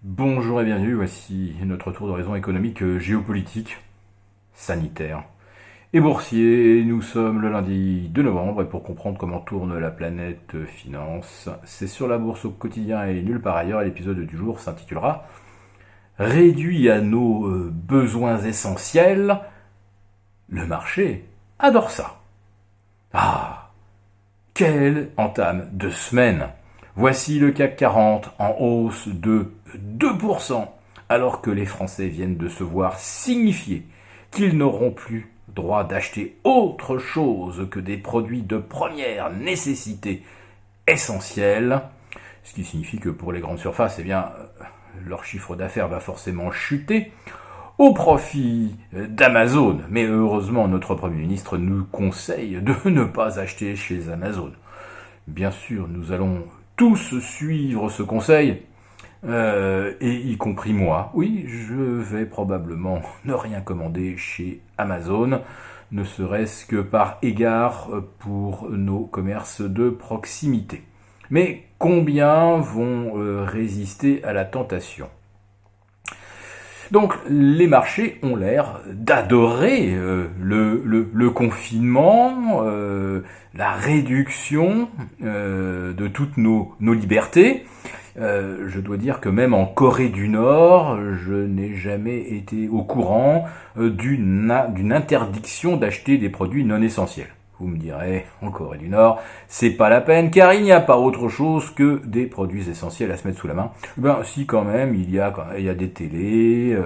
Bonjour et bienvenue, voici notre tour d'horizon économique, géopolitique, sanitaire et boursier. Nous sommes le lundi 2 novembre et pour comprendre comment tourne la planète finance, c'est sur la bourse au quotidien et nulle part ailleurs. L'épisode du jour s'intitulera Réduit à nos besoins essentiels, le marché adore ça. Ah, quelle entame de semaine! Voici le CAC 40 en hausse de 2%, alors que les Français viennent de se voir signifier qu'ils n'auront plus droit d'acheter autre chose que des produits de première nécessité essentiels, ce qui signifie que pour les grandes surfaces, leur chiffre d'affaires va forcément chuter au profit d'Amazon. Mais heureusement, notre Premier ministre nous conseille de ne pas acheter chez Amazon. Bien sûr, nous allons tous suivre ce conseil, et y compris moi. Oui, je vais probablement ne rien commander chez Amazon, ne serait-ce que par égard pour nos commerces de proximité. Mais combien vont résister à la tentation ? Donc les marchés ont l'air d'adorer le confinement, la réduction de toutes nos libertés. Je dois dire que même en Corée du Nord, je n'ai jamais été au courant d'une interdiction d'acheter des produits non essentiels. Vous me direz, en Corée du Nord, c'est pas la peine, car il n'y a pas autre chose que des produits essentiels à se mettre sous la main. Ben si, quand même, il y a des télés,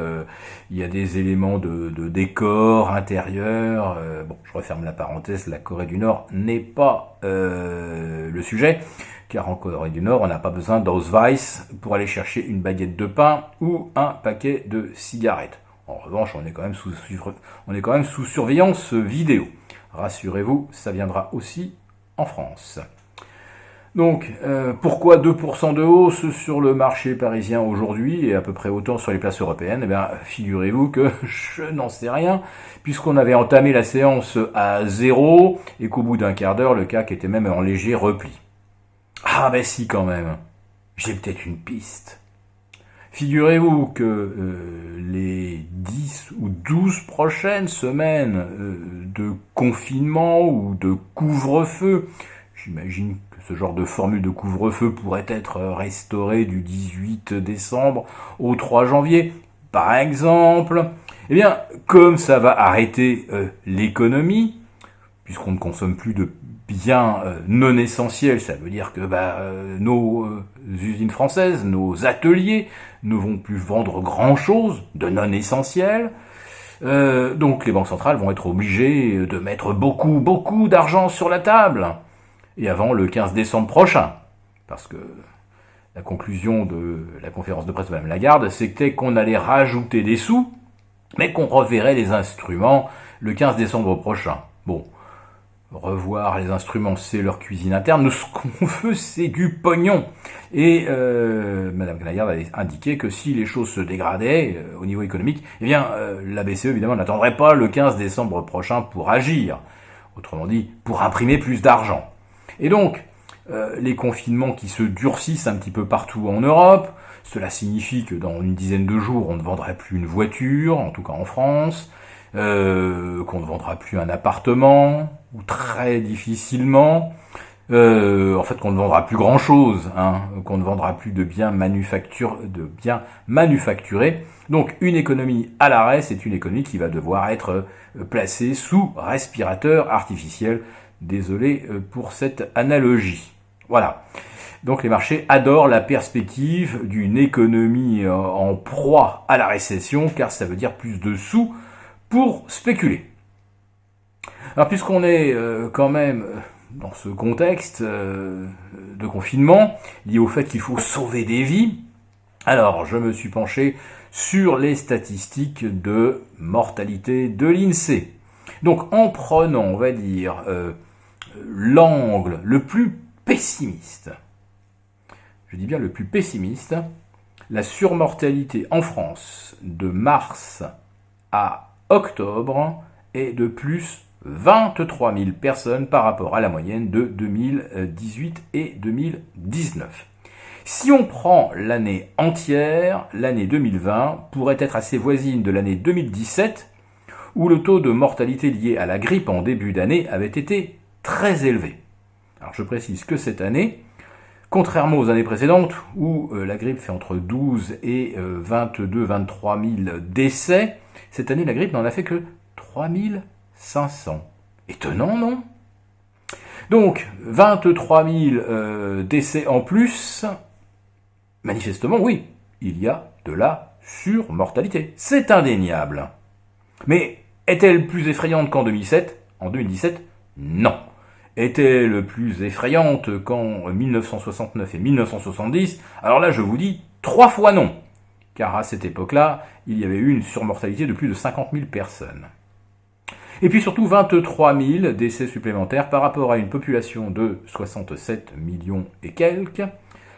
il y a des éléments de décor intérieur. Bon, je referme la parenthèse, la Corée du Nord n'est pas le sujet, car en Corée du Nord, on n'a pas besoin d'Ausweis pour aller chercher une baguette de pain ou un paquet de cigarettes. En revanche, on est quand même sous surveillance vidéo. Rassurez-vous, ça viendra aussi en France. Donc, pourquoi 2% de hausse sur le marché parisien aujourd'hui et à peu près autant sur les places européennes ? Eh bien, figurez-vous que je n'en sais rien, puisqu'on avait entamé la séance à 0 et qu'au bout d'un quart d'heure, le CAC était même en léger repli. Ah ben si, quand même, j'ai peut-être une piste. Figurez-vous que les 10 ou 12 prochaines semaines de confinement ou de couvre-feu, j'imagine que ce genre de formule de couvre-feu pourrait être restaurée du 18 décembre au 3 janvier, par exemple, eh bien, comme ça va arrêter l'économie, puisqu'on ne consomme plus de biens non essentiels, ça veut dire que nos usines françaises, nos ateliers ne vont plus vendre grand-chose de non essentiel. Donc les banques centrales vont être obligées de mettre beaucoup d'argent sur la table. Et avant le 15 décembre prochain. Parce que la conclusion de la conférence de presse de Mme Lagarde, c'était qu'on allait rajouter des sous, mais qu'on reverrait les instruments le 15 décembre prochain. Bon, revoir les instruments, c'est leur cuisine interne. Nous, ce qu'on veut, c'est du pognon. Et Mme Lagarde a indiqué que si les choses se dégradaient au niveau économique, eh bien, la BCE, évidemment, n'attendrait pas le 15 décembre prochain pour agir. Autrement dit, pour imprimer plus d'argent. Et donc, les confinements qui se durcissent un petit peu partout en Europe, cela signifie que dans une dizaine de jours, on ne vendrait plus une voiture, en tout cas en France, qu'on ne vendra plus un appartement, ou très difficilement, en fait qu'on ne vendra plus grand chose, qu'on ne vendra plus de biens manufacturés. Donc une économie à l'arrêt, c'est une économie qui va devoir être placée sous respirateur artificiel. Désolé pour cette analogie. Voilà. Donc les marchés adorent la perspective d'une économie en proie à la récession, car ça veut dire plus de sous pour spéculer. Alors puisqu'on est quand même dans ce contexte de confinement, lié au fait qu'il faut sauver des vies, alors je me suis penché sur les statistiques de mortalité de l'INSEE. Donc en prenant, on va dire, l'angle le plus pessimiste, je dis bien le plus pessimiste, la surmortalité en France de mars à octobre est de plus 23 000 personnes par rapport à la moyenne de 2018 et 2019. Si on prend l'année entière, l'année 2020 pourrait être assez voisine de l'année 2017, où le taux de mortalité lié à la grippe en début d'année avait été très élevé. Alors je précise que cette année, contrairement aux années précédentes, où la grippe fait entre 12 et 22-23 000 décès, cette année la grippe n'en a fait que 3 500. Étonnant, non? Donc, 23 000 décès en plus, manifestement, oui, il y a de la surmortalité. C'est indéniable. Mais est-elle plus effrayante qu'en 2007 ? En 2017, non. Est-elle plus effrayante qu'en 1969 et 1970 ? Alors là, je vous dis 3 fois non. Car à cette époque-là, il y avait eu une surmortalité de plus de 50 000 personnes. Et puis surtout 23 000 décès supplémentaires par rapport à une population de 67 millions et quelques.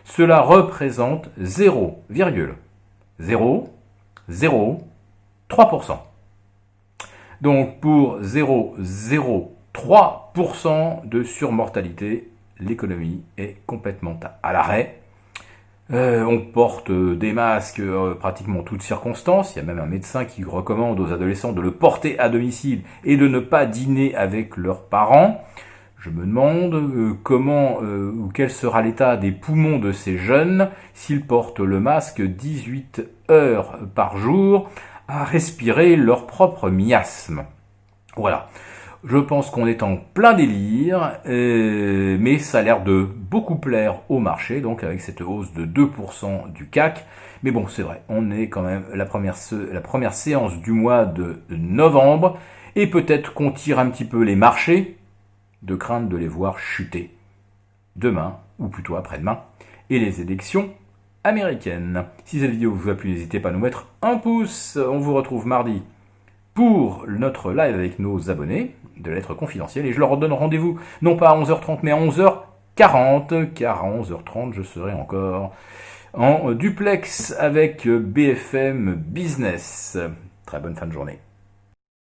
Cela représente 0,003%. Donc pour 0,03% de surmortalité, l'économie est complètement à l'arrêt. On porte des masques pratiquement en toutes circonstances. Il y a même un médecin qui recommande aux adolescents de le porter à domicile et de ne pas dîner avec leurs parents. Je me demande comment ou quel sera l'état des poumons de ces jeunes s'ils portent le masque 18 heures par jour à respirer leur propre miasme. Voilà. Je pense qu'on est en plein délire, mais ça a l'air de beaucoup plaire au marché, donc avec cette hausse de 2% du CAC. Mais bon, c'est vrai, on est quand même la première séance du mois de novembre, et peut-être qu'on tire un petit peu les marchés, de crainte de les voir chuter demain, ou plutôt après-demain, et les élections américaines. Si cette vidéo vous a plu, n'hésitez pas à nous mettre un pouce. On vous retrouve mardi pour notre live avec nos abonnés de Lettres Confidentielles, et je leur donne rendez-vous non pas à 11h30 mais à 11h40, car à 11h30 je serai encore en duplex avec BFM Business. Très bonne fin de journée.